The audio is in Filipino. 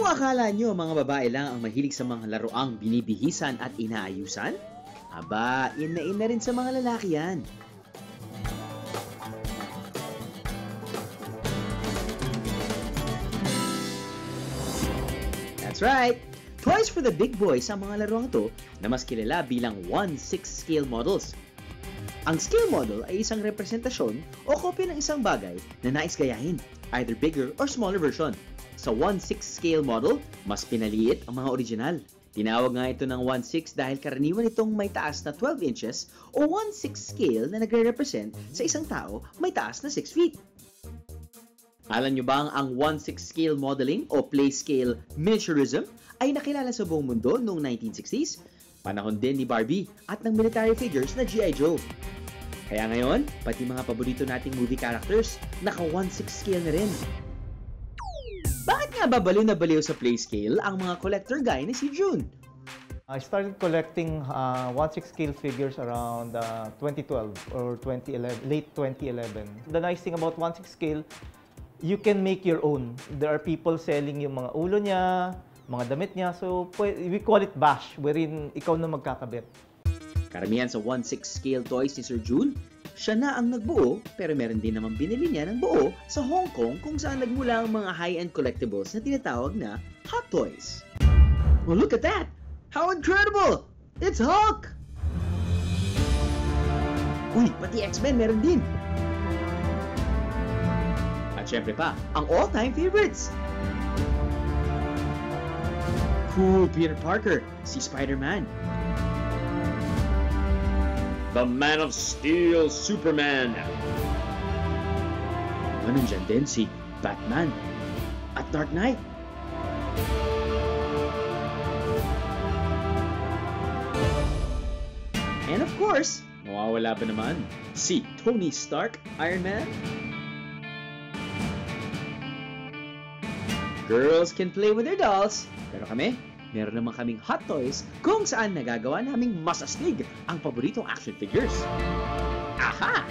Kung akala nyo mga babae lang ang mahilig sa mga laruang binibihisan at inaayusan, aba, in na rin sa mga lalaki yan. That's right! Toys for the big boys ang mga laruang to na mas kilala bilang 1/6 scale models. Ang scale model ay isang representasyon o kopya ng isang bagay na nais gayahin, either bigger or smaller version. Sa 1/6 scale model, mas pinaliit ang mga original. Tinawag nga ito ng 1/6 dahil karaniwan itong may taas na 12 inches o 1/6 scale na nagre-represent sa isang tao may taas na 6 feet. Alam nyo bang ang 1/6 scale modeling o play scale miniaturism ay nakilala sa buong mundo noong 1960s? Panahon din ni Barbie at ng military figures na G.I. Joe. Kaya ngayon, pati mga paborito nating movie characters, naka 1/6 scale na rin. Bakit nga ba baliw na baliw sa play scale ang mga collector guy ni si June? I started collecting 1/6 scale figures around 2012 or 2011, late 2011. The nice thing about 1/6 scale, you can make your own. There are people selling yung mga ulo niya, mga damit niya. So, we call it bash, wherein ikaw na magkakabit. Karamihan sa 1/6 scale toys ni Sir June, siya na ang nagbuo, pero meron din naman binili niya ng buo sa Hong Kong kung saan nagmula ang mga high-end collectibles na tinatawag na Hot Toys. Well, look at that! How incredible! It's Hulk! Uy, pati X-Men meron din! At syempre pa, ang all-time favorites! Cool Peter Parker, si Spider-Man. The Man of Steel Superman. Nandiyan din si Batman at Dark Knight. And of course, mawawala ba naman si Tony Stark, Iron Man? Girls can play with their dolls, pero kami, meron naman kaming Hot Toys kung saan nagagawa naming mas astig ang paboritong action figures. Aha!